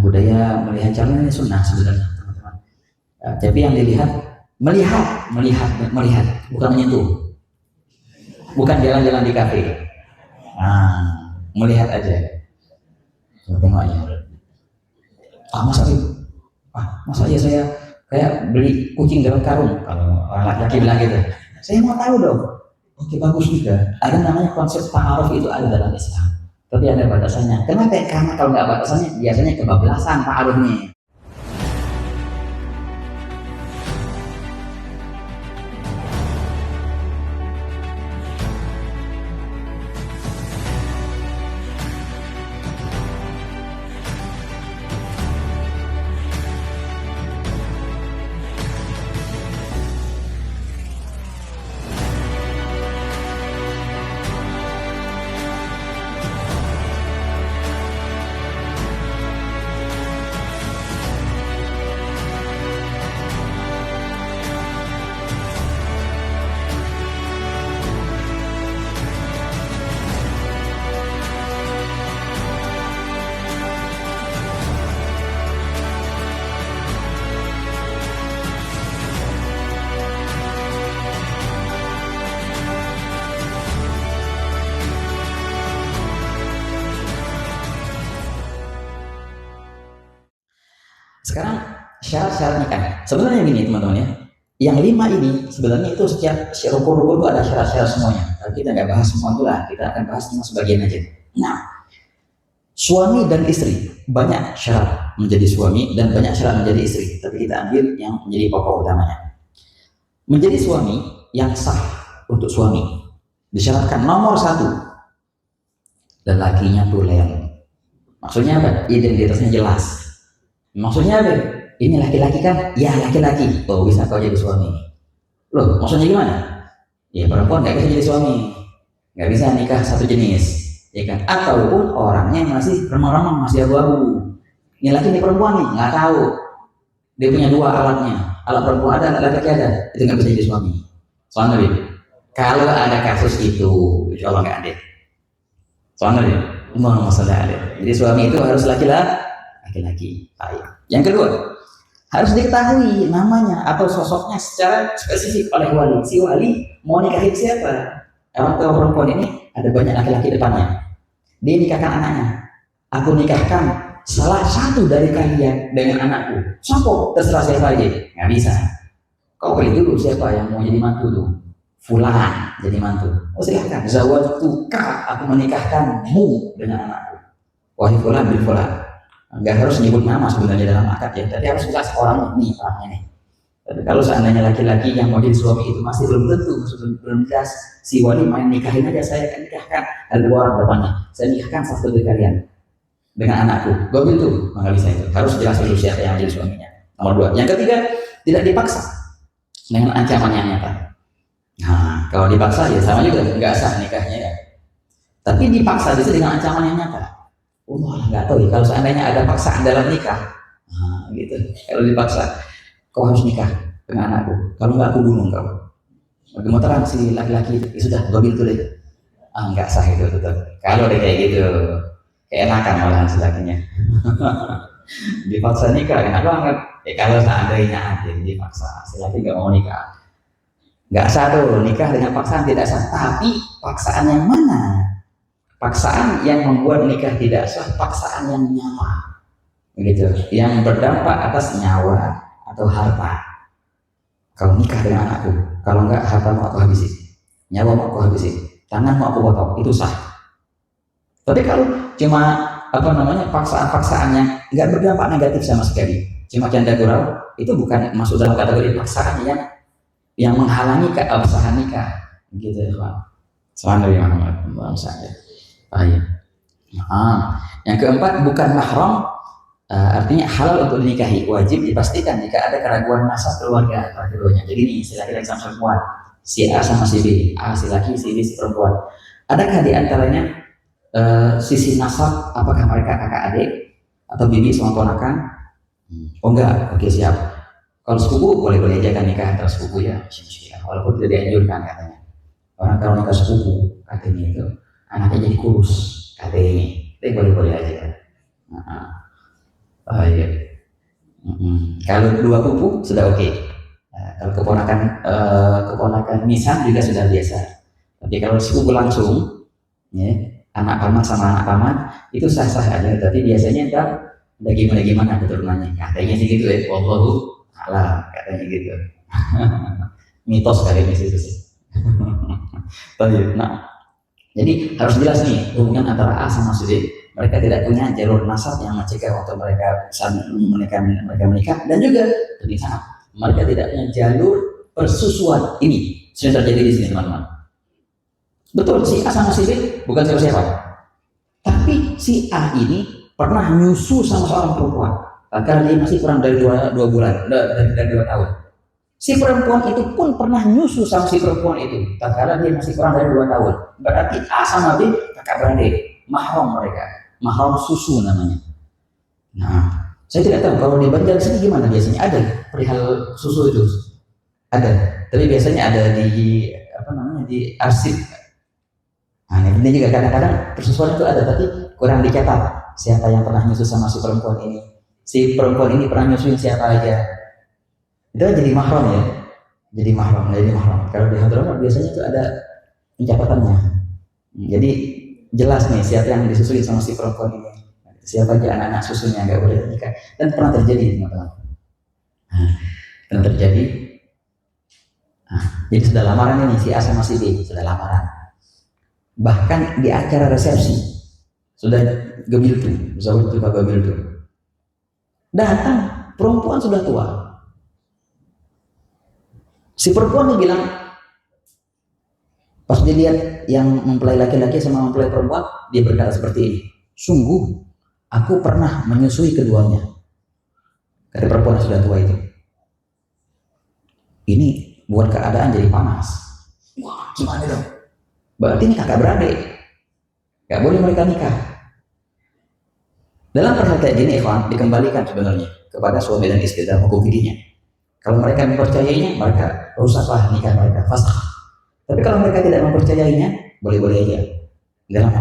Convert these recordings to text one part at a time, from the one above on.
budaya melihat calon ini sunnah sebenarnya teman-teman. Tapi yang dilihat melihat, bukan menyentuh, bukan jalan-jalan di kafe. Melihat aja. Tengoknya. Masa ya saya kayak beli kucing dalam karung, kalau orang laki-laki bilang gitu. Saya mau tahu dong. Oke, bagus juga. Ada namanya konsep ta'aruf, itu ada dalam Islam. Tapi ada batasannya. Kenapa? Karena kalau nggak batasannya biasanya kebablasan ta'arufnya. Sekarang syarat-syarat nikah. Sebenarnya gini teman-teman ya. Yang 5 ini sebenarnya itu setiap rukun-rukun itu ada syarat-syarat semuanya. Tapi kita nggak bahas semua itu lah. Kita akan bahas cuma sebagian aja. Nah, suami dan istri banyak syarat menjadi suami dan banyak syarat menjadi istri. Tapi kita ambil yang menjadi pokok utamanya. Menjadi suami yang sah untuk suami disyaratkan nomor 1, lelakinya tulen. Maksudnya apa? Identitasnya jelas. Maksudnya apa? Ini laki-laki kan? Ya laki-laki. Oh bisa kau jadi suami. Loh maksudnya gimana? Ya perempuan nggak bisa jadi suami, nggak bisa nikah satu jenis, ya kan? Ataupun orangnya masih remang-remang, masih abu-abu. Ini laki ini perempuan nih, nggak tahu. Dia punya 2 alatnya. Alat perempuan ada, alat laki ada. Itu nggak bisa jadi suami. Soalnya kalau ada kasus itu, insya Allah nggak ada. Soalnya masalah ada. Jadi suami itu harus laki-laki. Baik. Yang kedua, harus diketahui namanya atau sosoknya secara spesifik oleh wali. Si wali mau nikahin siapa? Orang tua perempuan ini ada banyak laki-laki depannya. Dia nikahkan anaknya. Aku nikahkan salah satu dari kalian dengan anakku. Siapa? Terserah siapa aja. Nggak bisa. Kau pilih dulu siapa yang mau jadi mantu tuh. Fulan jadi mantu. Oh silahkan. Zawajtuka, aku menikahkanmu dengan anakku. Wahai fulan bin fulan. Nggak harus nyebut nama sebenarnya dalam akad ya, tapi harus jelas orang ini orangnya nih. Tapi kalau seandainya laki-laki yang mau jadi suami itu masih belum tentu, belum jelas, si wali main nikahin aja, saya akan nikahkan ada 2 orang depannya, saya nikahkan satu dari kalian dengan anakku, gue itu nggak bisa. Itu harus jelas dulu siapa yang jadi suaminya. Nomor 2. Yang ketiga, tidak dipaksa dengan ancaman yang nyata. Nah kalau dipaksa ya sama juga nggak sah nikahnya ya. Tapi dipaksa bisa dengan ancaman yang nyata. Nggak tahu ya, kalau seandainya ada paksaan dalam nikah, gitu. Kalau dipaksa, kau harus nikah dengan anakku. Kalau nggak aku bunuh kau. Gemeteran si laki-laki, ya sudah, gue itu deh. Nggak sah itu tetap. Kalau dia kayak gitu, keenakan malahan si lakinya. Dipaksa nikah, enak banget. Kalau seandainya ada dipaksa, si laki nggak mau nikah, nggak sah tuh. Nikah dengan paksaan tidak sah. Tapi paksaan yang mana? Paksaan yang membuat nikah tidak sah, paksaan yang nyawa, gitu, yang berdampak atas nyawa atau harta. Kalau nikah dengan anakku, kalau enggak harta mau aku habisin, nyawa mau aku habisin, tangan mau aku potong, itu sah. Tapi kalau cuma paksaan-paksaan yang nggak berdampak negatif sama sekali, cuma canda gurau, itu bukan masuk dalam kategori paksaan yang menghalangi keabsahan nikah, gitu ya Pak. Soalnya Muhammad saya. Yang keempat, bukan mahram, artinya halal untuk dinikahi. Wajib dipastikan jika ada keraguan nasab keluarga antara keduanya. Jadi ini si laki-laki sama perempuan, si A sama si B, A si laki, si B si perempuan. Adakah di antaranya sisi nasab, apakah mereka kakak adik atau bibi sama ponakan? Oh enggak, oke siap. Kalau sepupu boleh-boleh aja kan nikah antara sepupu ya, walaupun tidak dianjurkan katanya. Orang kalau nikah sepupu katanya itu anaknya jadi kurus, katanya ini boleh-boleh aja kan. Kalau dua kubu sudah oke. Nah, kalau keponakan nisan juga sudah biasa. Tapi kalau sepupu langsung, ya, anak paman sama anak paman itu sah-sah aja. Tapi biasanya ntar udah gimana keturunannya. Katanya sih gitu ya. Wallahu a'lam, katanya gitu. Mitos kali ini sih. Nah, jadi harus jelas nih hubungan antara A sama si B. Mereka tidak punya jalur nasab yang mencegah waktu mereka menikah, dan juga di sana mereka tidak punya jalur persusuan. Ini sudah terjadi di sini teman-teman. Betul, si A sama si B bukan siapa-siapa, tapi si A ini pernah nyusu sama seorang perempuan karena dia masih kurang dari dua bulan, dari 2 tahun. Si perempuan itu pun pernah nyusu sama si perempuan itu karena dia masih kurang dari 2 tahun. Berarti A sama B kakak beradik, mahram mereka, mahram susu namanya. Nah, saya tidak tahu kalau di Banjar sini gimana biasanya, ada perihal susu itu ada, tapi biasanya ada di di arsip. Nah, ini juga kadang-kadang persusuan itu ada, tapi kurang dicatat siapa yang pernah nyusu sama si perempuan ini. Si perempuan ini pernah nyusuin siapa aja. Itu jadi mahram ya, jadi mahram. Kalau di Hadramaut biasanya itu ada pencatatannya. Jadi jelas nih siapa yang disusuin sama si perempuan ini, siapa aja anak-anak susunya, nggak boleh nikah. Dan pernah terjadi teman-teman. Pernah terjadi. Jadi sudah lamaran ini si A sama si B sudah lamaran. Bahkan di acara resepsi sudah gebiltu, datang perempuan sudah tua. Si perempuan ini bilang, pas dilihat yang mempelai laki-laki sama mempelai perempuan, dia berkata seperti ini, sungguh aku pernah menyusui keduanya. Kata perempuan yang sudah tua itu, ini buat keadaan jadi panas. Wah, gimana dong? Berarti ini kakak beradik, gak boleh mereka nikah. Dalam perhal kayak gini, ikhwan, dikembalikan sebenarnya kepada suami dan istri dalam hukum fikihnya. Kalau mereka mempercayainya, mereka rusaklah nikah mereka, fasakh. Tapi kalau mereka tidak mempercayainya, boleh-boleh aja.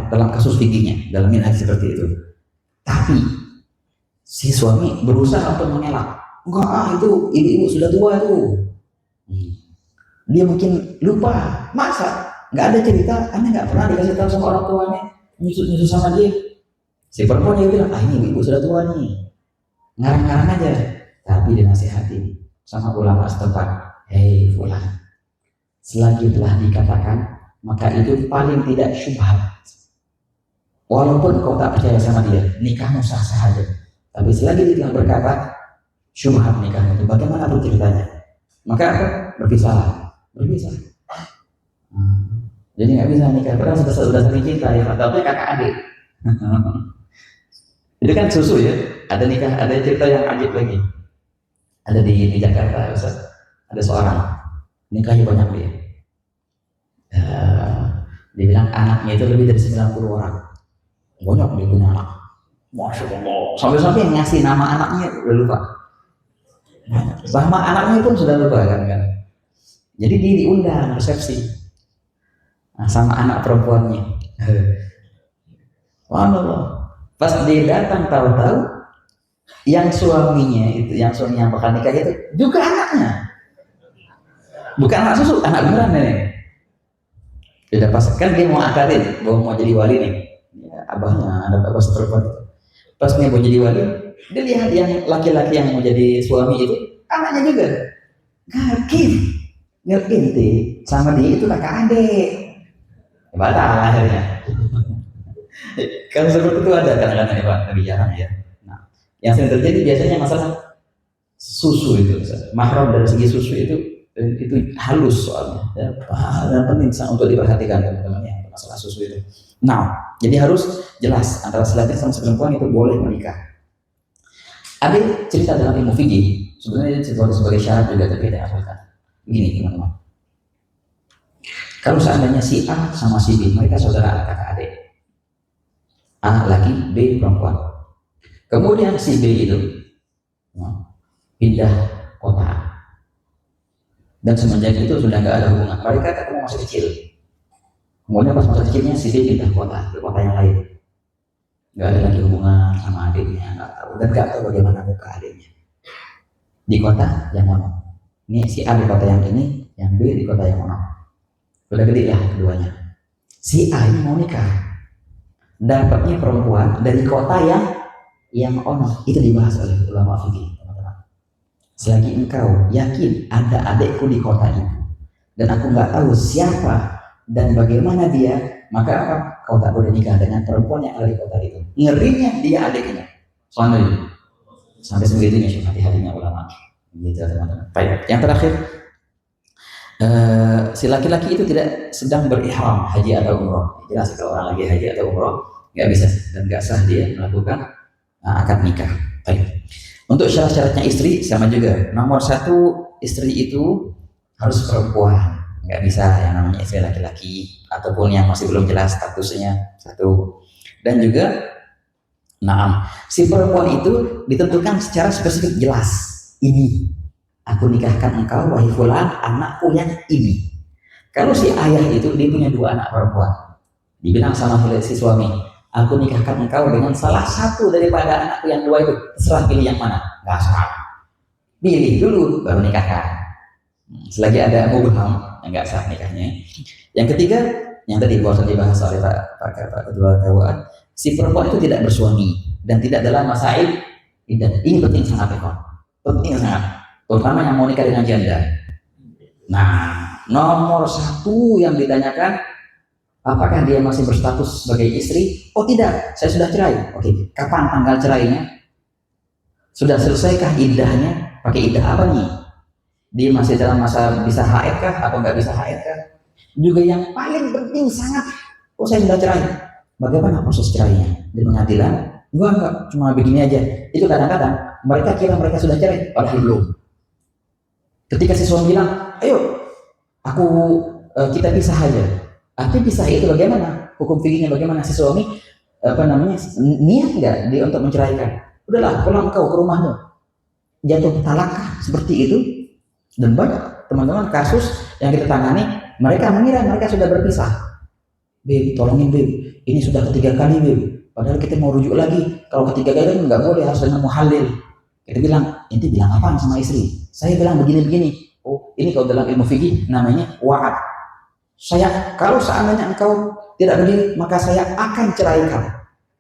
Dalam kasus fikihnya, dalam minhaj seperti itu. Tapi si suami berusaha untuk mengelak. Enggak, itu ibu-ibu sudah tua tuh. Dia mungkin lupa. Masa nggak ada cerita? Anda nggak pernah dikasih tahu sama orang tuanya nyusu sama dia. Si perempuan dia bilang, ini ibu sudah tua nih. Ngarang-ngarang aja. Tapi dinasihati sama ulama setempat, hei fulan, selagi telah dikatakan maka itu paling tidak syubhat. Walaupun kau tak percaya sama dia, nikahmu sah-sah saja. Tapi selagi dia telah berkata syubhat nikahmu itu, bagaimana pun ceritanya, maka apa? Berpisah. Jadi nggak bisa nikah, padahal sudah saling cinta ya, tapi kakak adik. Itu kan susu ya, ada nikah, ada cerita yang ajib lagi. Ada di Jakarta, Ustaz. Ada seorang nikahnya banyak dia. Dia bilang anaknya itu lebih dari 90 orang. Banyak dia punya anak. Masya Allah. Sampai-sampai yang ngasih nama anaknya udah lupa. Sama anaknya pun sudah lupa kan. Jadi dia diundang resepsi. Sama anak perempuannya. Wallah. Pas dia datang tahu-tahu yang suaminya yang bakal nikah itu juga anaknya, bukan anak susu, anak beneran nih. Udah pas kan dia mau akalin, mau jadi wali nih, ya, abahnya ada abah seperempat itu. Pas dia mau jadi wali, dia lihat yang laki-laki yang mau jadi suami itu anaknya juga, ngerti sama dia itu kakak adik, batal akhirnya. Kalau seperti itu ada kadang-kadang ya Pak, tapi jarang ya. Yang sering terjadi biasanya masalah susu itu, mahram dari segi susu itu halus soalnya, ya, dan penting untuk diperhatikan teman-teman ya, masalah susu itu. Nah, jadi harus jelas antara laki-laki sama perempuan itu boleh menikah. Ada cerita dalam ilmu fikih, sebenarnya sebagai syarat juga tapi tidak asalkan. Begini teman-teman, kalau seandainya si A sama si B mereka saudara kakak adik, A laki, B perempuan. Kemudian si B itu pindah kota, dan semenjak itu sudah nggak ada hubungan. Mereka ketemu masih kecil. Kemudian pas masa kecilnya si B pindah kota ke kota yang lain, nggak ada lagi hubungan sama adiknya, nggak tahu dan nggak tahu bagaimana muka adiknya. di kota yang mana? Ini si A di kota yang ini, yang B di kota yang mana? Udah gede lah keduanya. Si A ini mau nikah, dapatnya perempuan dari kota yang ono. Itu dibahas oleh ulama fikih, teman-teman. Selagi engkau yakin ada adekku di kota itu, dan aku nggak tahu siapa dan bagaimana dia, maka apa? Kau tak boleh nikah dengan perempuan yang ada di kota itu. Ngerinya dia adiknya. Soalnya sampai sebegitunya sih hati-hatinya ulama. Gitu teman-teman. Baik. Yang terakhir, si laki-laki itu tidak sedang berihram haji atau umroh. Jelas kalau orang lagi haji atau umroh nggak bisa dan nggak sah dia melakukan akad nikah. Baik. Untuk syarat-syaratnya istri sama juga. Nomor 1, istri itu harus perempuan, nggak bisa yang namanya istri laki-laki ataupun yang masih belum jelas statusnya. 1. Dan juga, si perempuan itu ditentukan secara spesifik jelas. Ini aku nikahkan engkau wahai fulan, anakku yang ini. Kalau si ayah itu dia punya 2 anak perempuan, dibilang sama si suami, aku nikahkan engkau dengan salah satu daripada anakku yang 2 itu, terserah pilih yang mana. Nggak sah, pilih dulu baru nikahkan. Selagi ada mubham, nggak sah nikahnya. Yang ketiga, yang tadi barusan dibahas oleh Pak Ketua KUA, si perempuan itu tidak bersuami dan tidak dalam masa iddah. Ini penting sangat, penting sangat. Terutama yang mau nikah dengan janda. Nah, nomor 1 yang ditanyakan, apakah dia masih berstatus sebagai istri? Oh tidak, saya sudah cerai. Oke, kapan tanggal cerainya? Sudah selesaikah iddahnya? Pakai iddah apa nih? Dia masih dalam masa bisa haid kah atau nggak bisa haid kah? Juga yang paling penting sangat, oh saya sudah cerai. Bagaimana proses cerainya? Di pengadilan? Enggak, cuma begini aja. Itu kadang-kadang mereka kira mereka sudah cerai, padahal belum. Ketika si suami bilang, ayo, kita pisah aja. Tapi pisah itu bagaimana? Hukum fikihnya bagaimana? Si suami niat nggak dia untuk menceraikan? Udahlah, pulang kau ke rumahmu. Jatuh talak seperti itu. Dan banyak teman-teman kasus yang kita tangani, mereka mengira mereka sudah berpisah. Beb, tolongin beb, ini sudah ketiga kali beb. Padahal kita mau rujuk lagi. Kalau ketiga kali nggak boleh, harus dengan muhalil. Kita bilang, inti bilang apaan sama istri? Saya bilang begini-begini. Oh, ini kalau dalam ilmu fikih namanya wa'ad. Kalau seandainya engkau tidak begini, maka saya akan ceraikan.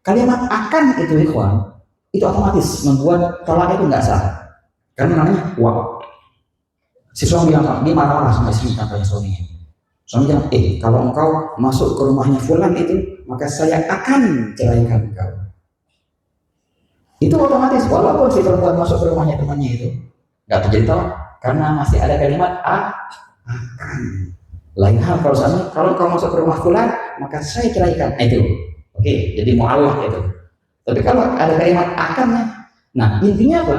Kalimat akan itu ikhwan, itu otomatis membuat talak itu nggak sah. Karena namanya wa'ad. Si suami bilang, dia marah-marah sama istri katanya suaminya. Suami bilang, kalau engkau masuk ke rumahnya fulan itu, maka saya akan ceraikan engkau. Itu otomatis, walaupun si perempuan masuk ke rumahnya temannya itu, nggak terjadi talak, karena masih ada kalimat akan. Lain hal kalau suami, kalau engkau masuk ke rumah fulan, maka saya ceraikan. Itu, oke, jadi mu'allah itu. Tapi kalau ada kalimat akannya, nah intinya apa?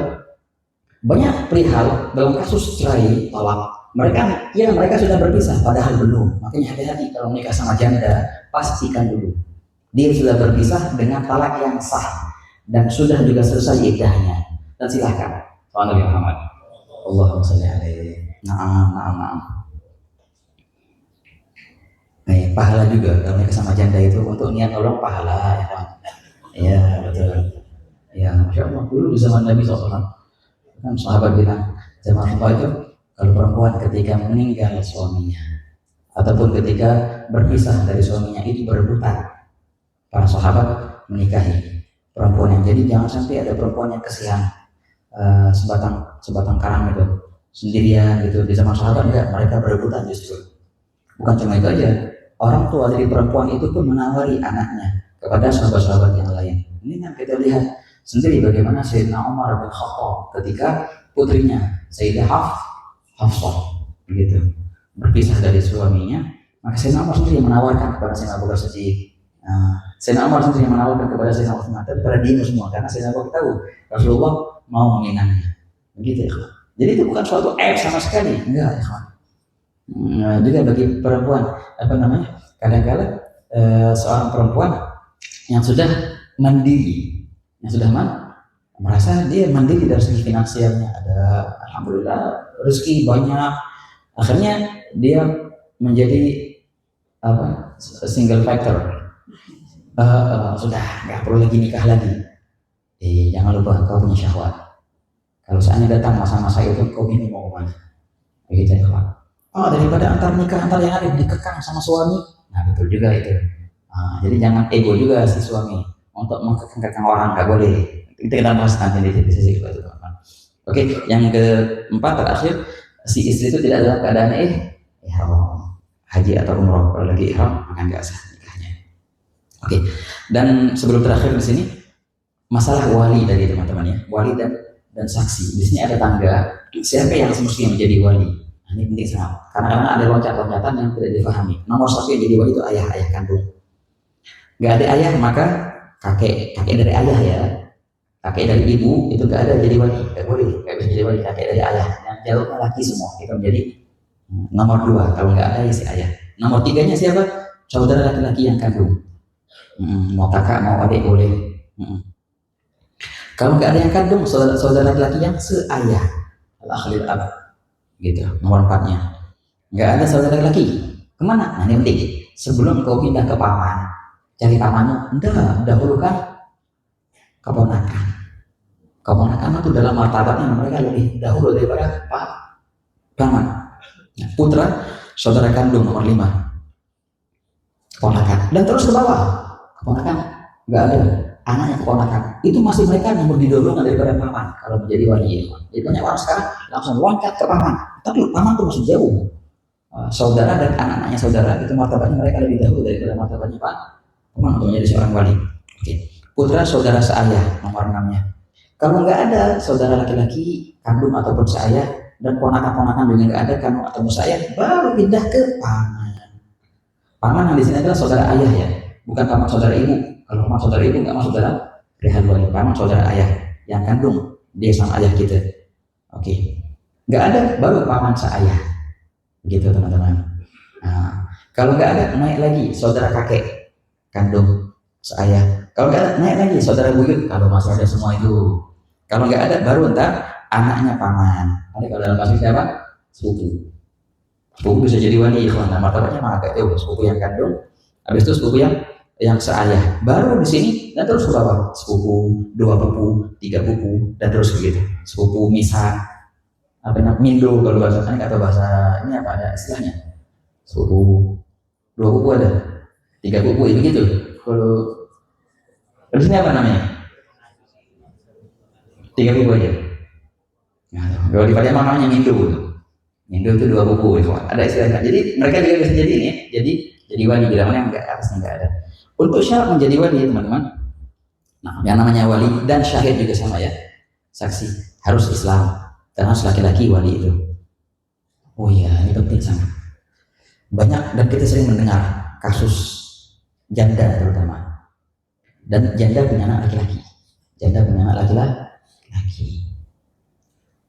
Banyak perihal dalam kasus cerai talak, mereka sudah berpisah padahal belum. Makanya hati-hati kalau menikah sama janda, pastikan dulu dia sudah berpisah dengan talak yang sah dan sudah juga selesai iddahnya. Dan silakan. Nabi Muhammad. Allahumma shalli alaihi. Naam. Pahala juga kalau menikah sama janda itu untuk niat nolong pahala ya kan. Ya betul. Ya Masya Allah, dulu di zaman Nabi SAW kan sahabat bilang, zaman Rasulullah itu kalau perempuan ketika meninggal suaminya ataupun ketika berpisah dari suaminya itu berebutan, para sahabat menikahi perempuan yang, jadi jangan sampai ada perempuan yang kesian sebatang karang itu sendirian gitu. Di zaman sahabat enggak, mereka berebutan justru. Bukan cuma itu aja, orang tua dari perempuan itu pun menawari anaknya kepada sahabat-sahabat yang lain. Ini yang kita lihat sendiri bagaimana Sayyidina Umar bin Khattab ketika putrinya Sayyidah Hafsah begitu berpisah dari suaminya, maka Sayyidina Umar sendiri menawarkan kepada Sayyidina Abu Bakar Siddiq. Sayyidina Umar sendiri menawarkan kepada Sayyidina Utsman, tapi pada dino semua karena Sayyidina Abu Bakar tahu Rasulullah mau mengingatnya. Begitu ya. Jadi itu bukan suatu aib sama sekali, enggak ya. Juga bagi perempuan kadang-kadang seorang perempuan yang sudah mandiri, yang sudah merasa dia mandiri dari segi finansialnya, ada alhamdulillah rezeki banyak, akhirnya dia menjadi single factor, sudah nggak perlu lagi nikah lagi. Jangan lupa engkau punya syahwat, Kalau seandainya datang masa-masa itu, kau ini mau kemana? Begitu ya kawan. Oh, daripada antar nikah antar yang ada dikekang sama suami. Nah betul juga itu. Jadi jangan ego juga si suami untuk mengekang orang, nggak boleh. Itu kita bahas nanti di sisi kedua itu teman-teman. Oke, yang keempat terakhir, si istri itu tidak dalam keadaan ihram haji atau umroh. Kalau lagi ihram maka nggak sah nikahnya. Oke, dan sebelum terakhir di sini masalah wali tadi teman-teman ya, wali dan saksi. Di sini ada tangga. Siapa yang semestinya menjadi wali? Nah, ini penting sangat. Karena ada loncat-loncatan yang tidak dipahami. Nomor satu yang jadi wali itu ayah kandung. Gak ada ayah maka kakek dari ayah ya. Kakek dari ibu itu gak ada jadi wali, gak boleh, gak bisa jadi wali. Kakek dari ayah yang jalurnya laki semua itu menjadi nomor dua. Kalau gak ada ya si ayah. Nomor tiganya siapa? Saudara laki-laki yang kandung. Mau kakak mau adik boleh. Kalau nggak ada yang kandung, saudara laki-laki yang seayah, al-akhlil ab, gitu. Nomor empatnya, nggak ada saudara laki. Kemana? Nah ini penting. Sebelum kau pindah ke paman, cari pamanmu, dahulukan keponakan. Keponakan itu dalam martabatnya mereka lebih dahulu daripada paman. Putra, saudara kandung nomor 5, keponakan, dan terus ke bawah. Keponakan nggak ada. Anaknya keponakan itu masih mereka yang didorong daripada paman kalau menjadi wali. Jadi banyak orang sekarang langsung loncat ke paman, tapi paman itu masih jauh. Saudara dan anak-anaknya saudara itu martabatnya mereka lebih dahulu daripada martabatnya paman untuk menjadi seorang wali. Oke. Putra saudara seayah nomor 6-nya. Kalau nggak ada saudara laki-laki kandung ataupun seayah dan ponakan-ponakan juga nggak ada kandung ataupun seayah, baru pindah ke paman. Paman yang di sini adalah saudara ayah ya, bukan paman saudara ibu. Kalau paman saudara ibu nggak masuk dalam perihal wali. Paman saudara ayah yang kandung dia sama ayah kita. Oke, nggak ada baru paman seayah, gitu teman-teman. Nah, kalau nggak ada naik lagi saudara kakek kandung seayah. Kalau nggak ada naik lagi saudara buyut. Kalau masih ada semua itu. Kalau nggak ada baru entar anaknya paman. Nanti kalau dalam kasus siapa? Sepupu. Sepupu bisa jadi wali. Nah, martabatnya mah agak jauh. Sepupu yang kandung, habis itu sepupu yang seayah, baru di sini dan terus ke bawah, sepupu, 2 pupu, 3 pupu, dan terus begitu. Sepupu misa, apa namanya, mindo kalau bahasa kan nggak tahu bahasa ini apa ada istilahnya. Sepupu 2 pupu ada, 3 pupu itu gitu. Kalau di sini apa namanya? 3 pupu aja. Nah, kalau di Padang namanya mindo. Mindo itu 2 pupu itu ada istilahnya. Jadi mereka juga bisa jadi ini, jadi wali bila mana yang nggak harusnya nggak ada. Untuk syarat menjadi wali teman-teman, nah yang namanya wali dan syahid juga sama ya, saksi harus Islam dan harus laki-laki wali itu. Oh iya, ini penting sangat. Banyak dan kita sering mendengar kasus janda terutama, dan janda punya anak laki-laki, janda punya anak laki-laki.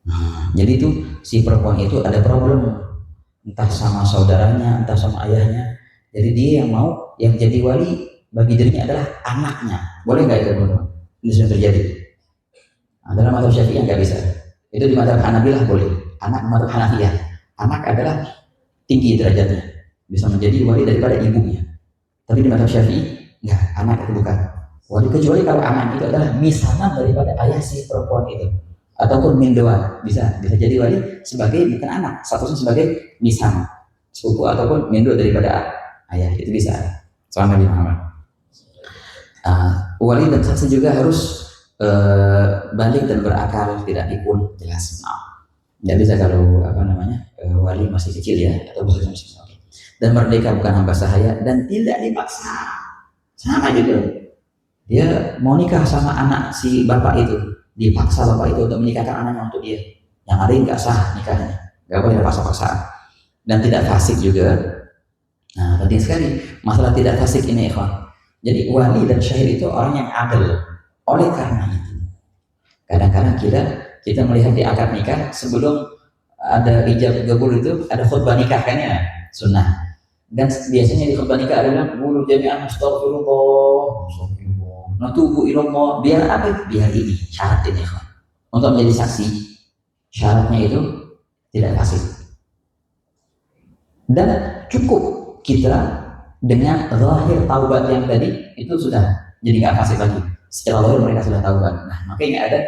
Nah, jadi itu si perempuan itu ada problem entah sama saudaranya, entah sama ayahnya. Jadi dia yang mau yang jadi wali bagi dirinya adalah anaknya. Boleh nggak itu teman-teman? Ini sudah terjadi. Nah, dalam mazhab Syafi'i nggak bisa. Itu di mazhab Hanabilah boleh. Anak mazhab Hanafiyah. Anak adalah tinggi derajatnya, bisa menjadi wali daripada ibunya. Tapi di mazhab Syafi'i nggak, anak itu bukan wali kecuali kalau anak itu adalah misanan daripada ayah si perempuan itu, ataupun mindoan bisa jadi wali sebagai bukan anak, statusnya sebagai misan sepupu ataupun mindo daripada ayah, itu bisa. Soal Nabi Muhammad. Wali dan saksi juga harus balik dan berakal, tidak pikun, jelas. Nggak bisa kalau apa namanya wali masih kecil ya atau masih kecil. Dan merdeka bukan hamba sahaya dan tidak dipaksa. Sama juga. Dia mau nikah sama anak si bapak itu, dipaksa bapak itu untuk menikahkan anaknya untuk dia. Yang ada nggak sah nikahnya, nggak boleh paksa-paksaan. Dan tidak fasik juga. Nah, penting sekali masalah tidak fasik ini, ikhwan. Jadi wali dan syahid itu orang yang adil. Oleh karena itu, kadang-kadang kita melihat di akad nikah sebelum ada ijab kabul itu ada khutbah nikah kan ya, sunnah. Dan biasanya di khutbah nikah adalah qulu jami'an astagfirullah, natubu ilallah. Biar apa? Biar ini syarat ini, ikhwan. Untuk menjadi saksi, syaratnya itu tidak fasik. Dan cukup kita dengan zahir taubat yang tadi itu sudah jadi nggak fasik lagi. Secara zahir mereka sudah taubat. Nah, makanya ada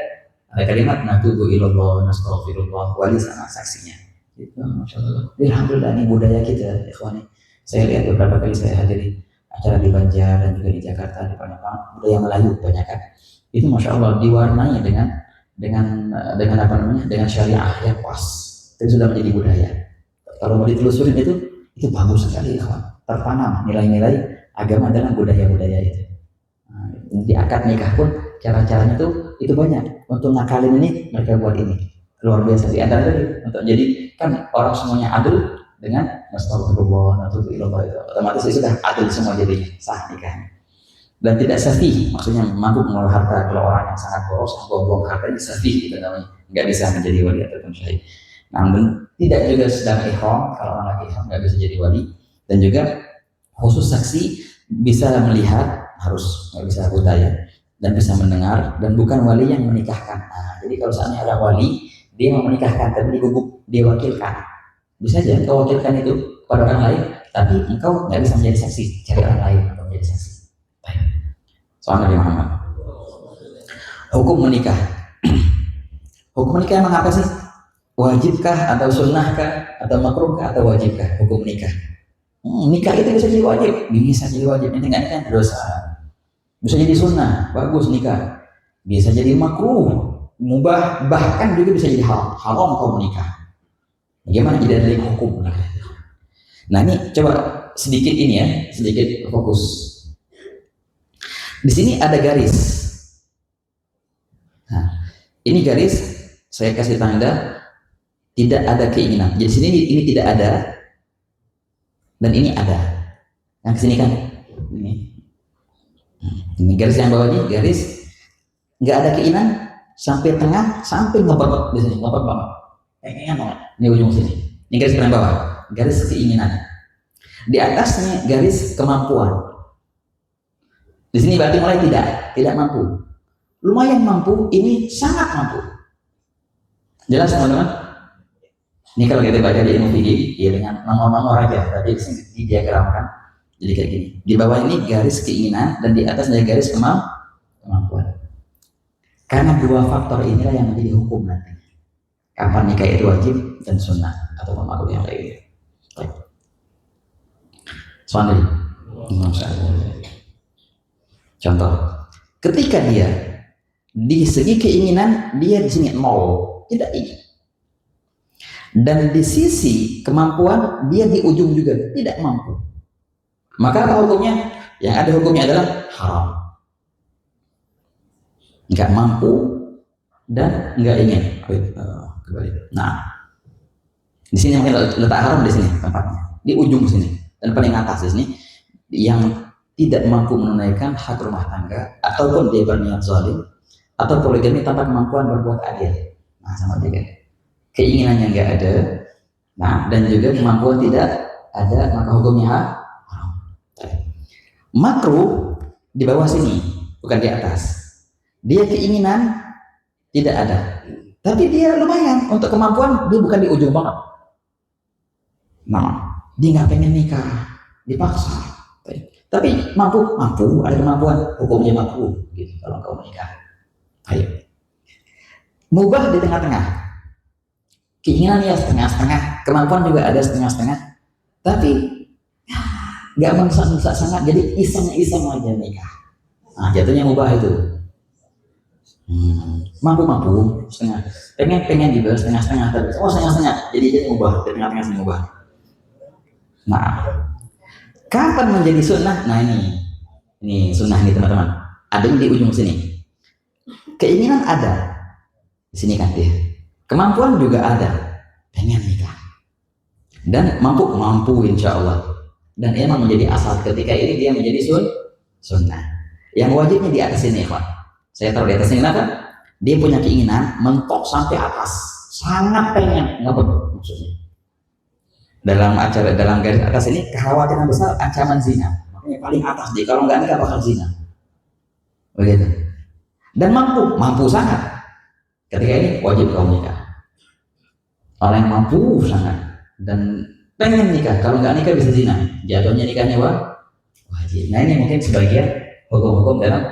Ada kalimat natubu ilallah nastaghfirullah, wali sama saksinya. Itu Masya Allah. Alhamdulillah, ini budaya kita, ikhwani. Saya lihat beberapa kali saya hadiri acara di Banjar dan juga di Jakarta, di Palembang, budaya Melayu banyak kan. Itu Masya Allah diwarnai dengan apa namanya, dengan syariah yang pas. Itu sudah menjadi budaya. Kalau mau ditelusurin itu bagus sekali, kawan. Tertanam nilai-nilai agama dalam budaya-budaya itu. Nah, di akad nikah pun cara-caranya itu banyak. Untuk ngakalin ini mereka buat ini luar biasa. Di antara tadi untuk jadi kan orang semuanya adil dengan astagfirullah, natubillah, itu otomatis itu sudah adil semua, jadi sah nikahnya. Dan tidak safih, maksudnya mampu mengelola harta. Kalau orang yang sangat boros, buang-buang hartanya safih, itu namanya nggak bisa menjadi wali ataupun syahid. Namun tidak juga sedang ihram, kalau orang lagi ihram nggak bisa jadi wali. Dan juga khusus saksi bisa melihat, harus nggak bisa buta ya, dan bisa mendengar, dan bukan wali yang menikahkan. Nah, jadi kalau saatnya ada wali, dia mau menikahkan tapi diguguk, dia wakilkan. Bisa aja engkau wakilkan itu kepada orang lain, tapi engkau nggak bisa menjadi saksi, cari orang lain untuk menjadi saksi. Baik. Soal Nabi Muhammad. Hukum menikah. Hukum menikah emang apa sih? Wajibkah atau sunnahkah atau makruhkah atau wajibkah hukum menikah? Nikah itu bisa jadi wajib, bisa jadi wajib. Ini nggak kan dosa. Bisa jadi sunnah, bagus nikah. Bisa jadi makruh, mubah, bahkan juga bisa jadi haram kau menikah. Bagaimana tidak dari hukum? Nah ini coba sedikit ini ya, sedikit fokus. Di sini ada garis. Nah, ini garis saya kasih tanda tidak ada keinginan. Jadi sini ini tidak ada dan ini ada. Yang kesini kan ini garis yang bawah ini garis nggak ada keinginan sampai tengah sampai ngebet di sini, ngebet banget. Pengen banget. Ini ujung sini. Ini garis paling bawah, garis keinginan. Di atasnya garis kemampuan. Di sini berarti mulai tidak mampu. Lumayan mampu, ini sangat mampu. Jelas teman-teman? Ini kalau kita baca di ilmu fikih, ya dengan nomor-nomor aja. Tadi didiagramkan jadi kayak gini. Di bawah ini garis keinginan dan di atasnya garis kemampuan. Karena dua faktor inilah yang menjadi hukum nanti. Kapan nikah itu wajib dan sunnah atau makruh yang lainnya. Soalnya, contoh, ketika dia di segi keinginan dia di sini nol, tidak ingin, dan di sisi kemampuan dia di ujung juga tidak mampu, maka apa hukumnya? Yang ada hukumnya adalah haram, nggak mampu dan nggak ingin. Nah, di sini mungkin letak haram, di sini tempatnya di ujung sini dan paling atas di sini, yang tidak mampu menunaikan hak rumah tangga ataupun dia berniat zalim atau poligami tanpa kemampuan berbuat adil. Nah, sama juga keinginannya nggak ada, nah dan juga kemampuan tidak ada, maka hukumnya haram. Makruh di bawah sini, bukan di atas. Dia keinginan tidak ada, tapi dia lumayan untuk kemampuan, dia bukan di ujung banget. Nah, dia nggak pengen nikah, dipaksa. Tapi mampu, ada kemampuan, hukumnya mampu. Gitu kalau kau menikah. Ayo. Mubah di tengah-tengah. Keinginan ya setengah-setengah, kemampuan juga ada setengah-setengah. Tapi nggak mendesak sangat, jadi iseng-iseng aja nikah. Nah, jatuhnya mubah itu. Mampu setengah, pengen juga setengah-setengah, setengah-setengah, jadi mubah, di tengah-tengah sini mubah. Nah, kapan menjadi sunnah? Nah ini sunnah nih teman-teman. Ada yang di ujung sini. Keinginan ada di sini kan dia. Kemampuan juga ada, pengen nikah dan mampu insya Allah. Dan emang menjadi asal ketika ini dia menjadi sunnah. Yang wajibnya di atas ini, Pak. Saya tahu di atas ini kenapa? Dia punya keinginan mentok sampai atas, sangat pengen ngebet maksudnya. Dalam garis atas ini kekhawatiran besar ancaman zina, makanya paling atas dia kalau nggak nikah bakal zina, begitu. Dan mampu sangat. Ketika ini wajib kau nikah. Orang yang mampu sangat dan pengen nikah, kalau nggak nikah bisa zina, jatuhnya nikahnya wajib. Nah ini mungkin sebagian hukum-hukum dalam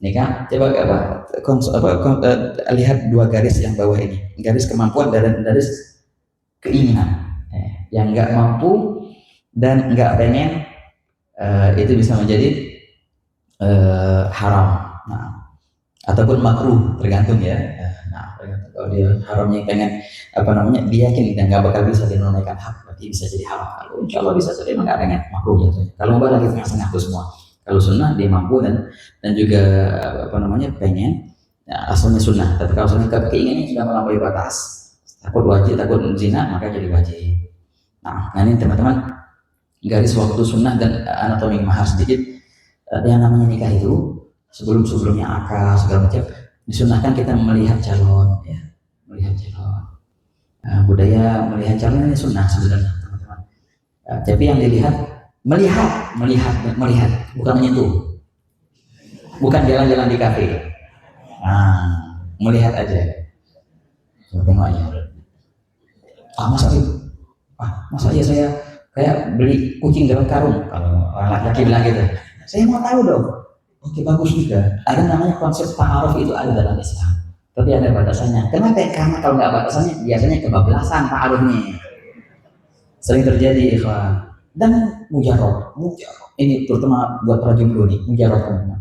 Nikah, coba apa, lihat dua garis yang bawah ini, garis kemampuan dan garis keinginan. Yang nggak mampu dan nggak pengen, itu bisa menjadi haram. Nah, ataupun makruh, tergantung ya. Nah, tergantung. Kalau dia haramnya pengen dia yakin dan nggak bakal bisa menunaikan hak, berarti bisa jadi haram. Kalau insya Allah bisa jadi nggak pengen, makruh ya. Kalau mbak lagi tengah-tengah itu semua. Kalau sunnah dia mampu dan juga pengen, ya, asalnya sunnah. Tapi kalau sunnah keinginannya sudah melampaui batas, takut wajib, takut zina, maka jadi wajib. Nah, ini teman-teman, garis waktu sunnah dan anatomi mahar sedikit. Yang namanya nikah itu sebelumnya akad segala macam disunahkan kita melihat calon, ya, melihat calon. Budaya melihat calon ini sunnah sebenarnya, teman-teman. Tapi yang dilihat melihat, bukan menyentuh, bukan jalan-jalan di kafe. Melihat aja, tengok aja. Masa ya saya kayak beli kucing dalam karung, kalau orang laki-laki bilang gitu. Saya mau tahu dong. Oke, bagus juga. Ada namanya konsep ta'aruf, itu ada dalam Islam. Tapi ada batasannya. Kenapa? Karena kalau nggak batasannya, biasanya kebablasan ta'arufnya. Sering terjadi, ikhwan. Dan mujarab. Ini terutama buat para jomblo nih, mujarab teman-teman.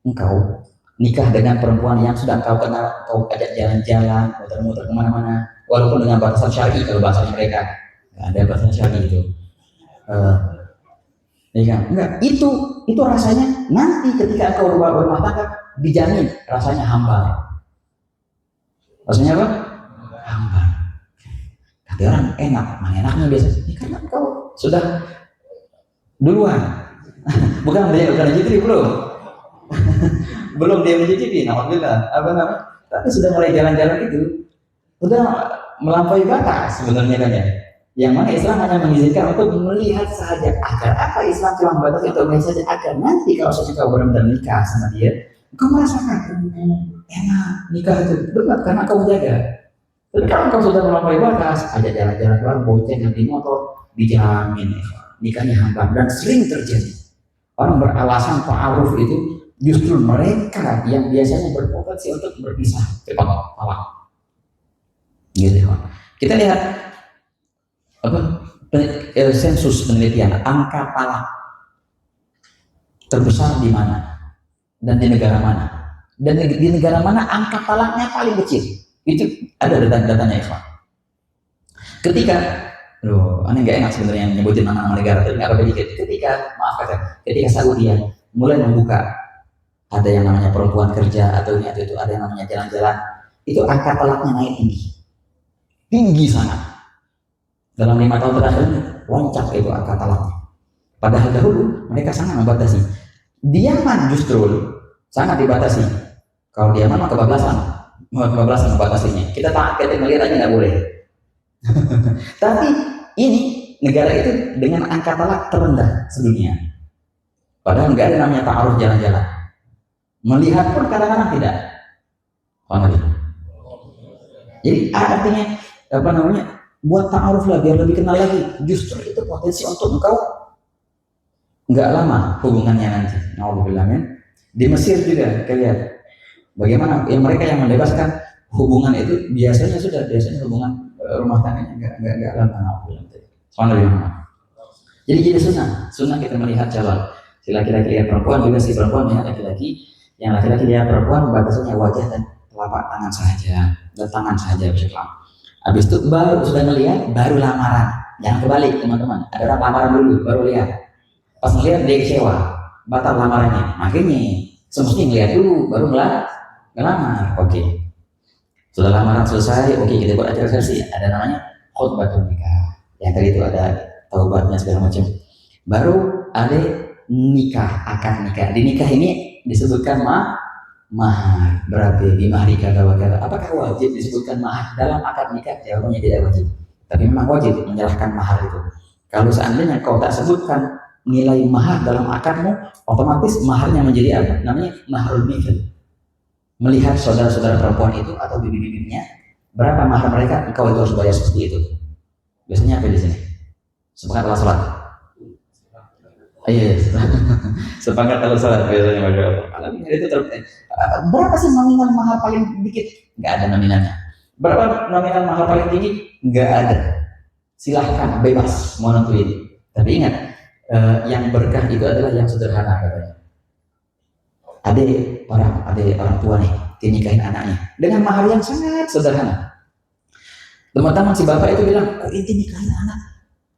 Engkau nikah dengan perempuan yang sudah engkau kenal, engkau ajak jalan-jalan, muter-muter kemana-mana, walaupun dengan batasan syar'i, kalau bahasa mereka nggak ada batasan syar'i itu. Enggak, itu rasanya nanti ketika engkau berumah tangga dijamin rasanya hambar. Rasanya apa? Hambar. Kata orang enak, mana enaknya biasanya? Ini karena engkau sudah duluan. Bukan dia mencicipi, belum dia mencicipi, alhamdulillah. Tapi sudah mulai jalan-jalan itu, sudah melampaui batas sebenarnya kan ya. Yang mana Islam hanya mengizinkan untuk melihat saja. Agar apa Islam cuma membatasi untuk melihat saja, agar nanti kalau kau benar-benar nikah sama dia, kau merasakan enak nikah itu benar karena kau jaga. Tapi kalau kau sudah melampaui batas, ajak jalan-jalan keluar, bonceng di motor, dijamin nikahnya hambar. Dan sering terjadi orang beralasan ta'aruf itu justru mereka yang biasanya berpotensi untuk berpisah cepat talak. Gitu. Kita lihat sensus penelitian angka talak terbesar di mana dan di negara mana, dan di negara mana angka talaknya paling kecil. Itu ada datanya, Ikhwan. Ketika aneh nggak enak sebenarnya nyebutin nama negara, tapi nggak apa-apa dikit. Ketika Saudi mulai membuka ada yang namanya perempuan kerja atau itu ada yang namanya jalan-jalan, itu angka talaknya naik tinggi sangat. Dalam 5 tahun terakhir loncat itu angka talaknya. Padahal dahulu mereka sangat membatasi. Di Yaman justru sangat dibatasi. Kalau di Yaman mah kebablasan membatasinya. Kita ngelihat aja nggak boleh. Tapi ini negara itu dengan angka talak terendah sedunia. Padahal nggak ada namanya ta'aruf jalan-jalan. Melihat pun kadang-kadang tidak. Jadi artinya buat ta'aruf lah biar lebih kenal lagi. Justru itu potensi untuk engkau nggak lama hubungannya nanti. Alhamdulillah. Di Mesir juga kita lihat bagaimana mereka yang membebaskan hubungan itu biasanya hubungan rumah tangganya nggak lama. Alhamdulillah. Jadi sunnah kita melihat calon. Si laki-laki lihat perempuan, juga si perempuan melihat laki-laki. Yang laki-laki lihat perempuan batasannya wajah dan telapak tangan saja, berselang. Habis itu baru sudah melihat, baru lamaran. Jangan kebalik teman-teman. Ada orang lamaran dulu, baru lihat. Pas melihat dia kecewa, batal lamarannya. Makanya semestinya melihat dulu, baru ngelamar. Oke. Sudah lamaran selesai, oke, kita buat acara resepsi. Ada namanya khutbatul nikah. Yang tadi itu ada taubatnya segala macam. Baru ada akad nikah. Di nikah ini disebutkan mahar berapa di mahari kata. Apakah wajib disebutkan mahar dalam akad nikah? Jawabannya tidak wajib. Tapi memang wajib menyerahkan mahar itu. Kalau seandainya kau tak sebutkan nilai mahar dalam akadmu, otomatis maharnya menjadi apa? Namanya maharul mithl. Melihat saudara-saudara perempuan itu atau bibi-bibinya, berapa mahar mereka, engkau itu harus bayar seperti itu. Biasanya apa di sini? Sepakat salat. Iya, sepakat kalau salat biasanya Masya Allah. Alamiah itu berapa sih nominal mahar paling dikit? Nggak ada nominalnya. Berapa nominal mahar paling tinggi? Nggak ada. Silahkan, bebas mau nentuin. Tapi ingat, yang berkah itu adalah yang sederhana katanya. Ada orang tua nih, dinikahin anaknya dengan mahar yang sangat sederhana. Teman-teman si bapak itu bilang, kok ini nikahin anak?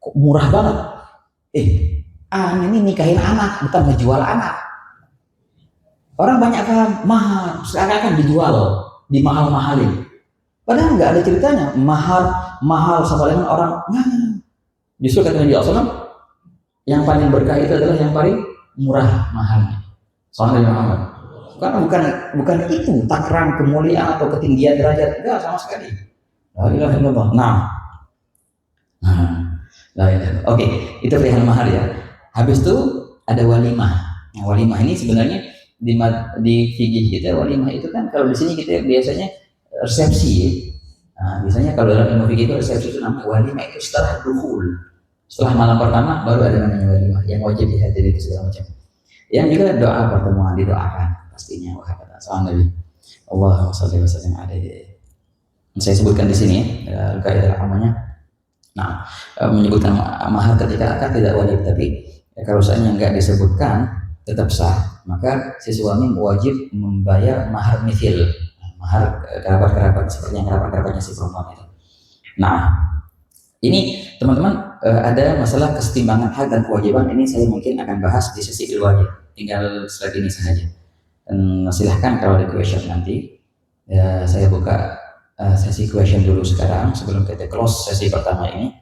Kok murah banget? Ini nikahin anak, bukan ngejual anak. Orang banyak kan mahar, sekarang kan dijual, dimahal-mahalin. Padahal nggak ada ceritanya, mahal sama dengan orang. Justru kata Nabi SAW, yang paling berkah itu adalah yang paling murah mahalnya. Soalnya Muhammad. Karena bukan itu takaran kemuliaan atau ketinggian derajat, enggak sama sekali. La ilaha illallah. Oke, itu perihal mahar ya. Habis itu ada walimah. Nah, walimah ini sebenarnya di fikih kita walimah itu kan kalau di sini kita biasanya resepsi ya. Nah, biasanya kalau dalam ilmu fikih itu resepsi itu namanya walimah itu setelah dukhul. Setelah malam pertama baru ada namanya walimah yang wajib dihadiri itu segala macam. Yang juga doa pertemuan didoakan pastinya wahai sahabat Nabi. Allahumma shalli wa sallim alaihi. Saya sebutkan di sini ya, kaidah namanya. Nah, menyebutkan mahar ketika akad tidak wajib, tapi kalau seandainya enggak disebutkan tetap sah, maka si suami wajib membayar mahar mithil, mahar kerabat-kerabat seperti yang kerabat-kerabatnya si perempuan itu. Nah, ini teman-teman ada masalah kesetimbangan hak dan kewajiban, ini saya mungkin akan bahas di sesi kedua aja, tinggal slide ini saja. Dan silahkan kalau ada question nanti, saya buka sesi question dulu sekarang sebelum kita close sesi pertama ini.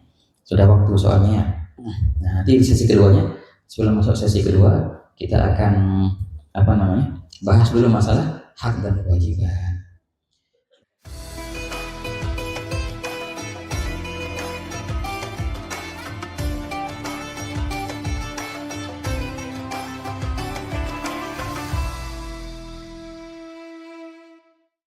Sudah waktu soalnya. Nah, nanti di sesi keduanya sebelum masuk sesi kedua kita akan bahas dulu masalah hak dan kewajiban.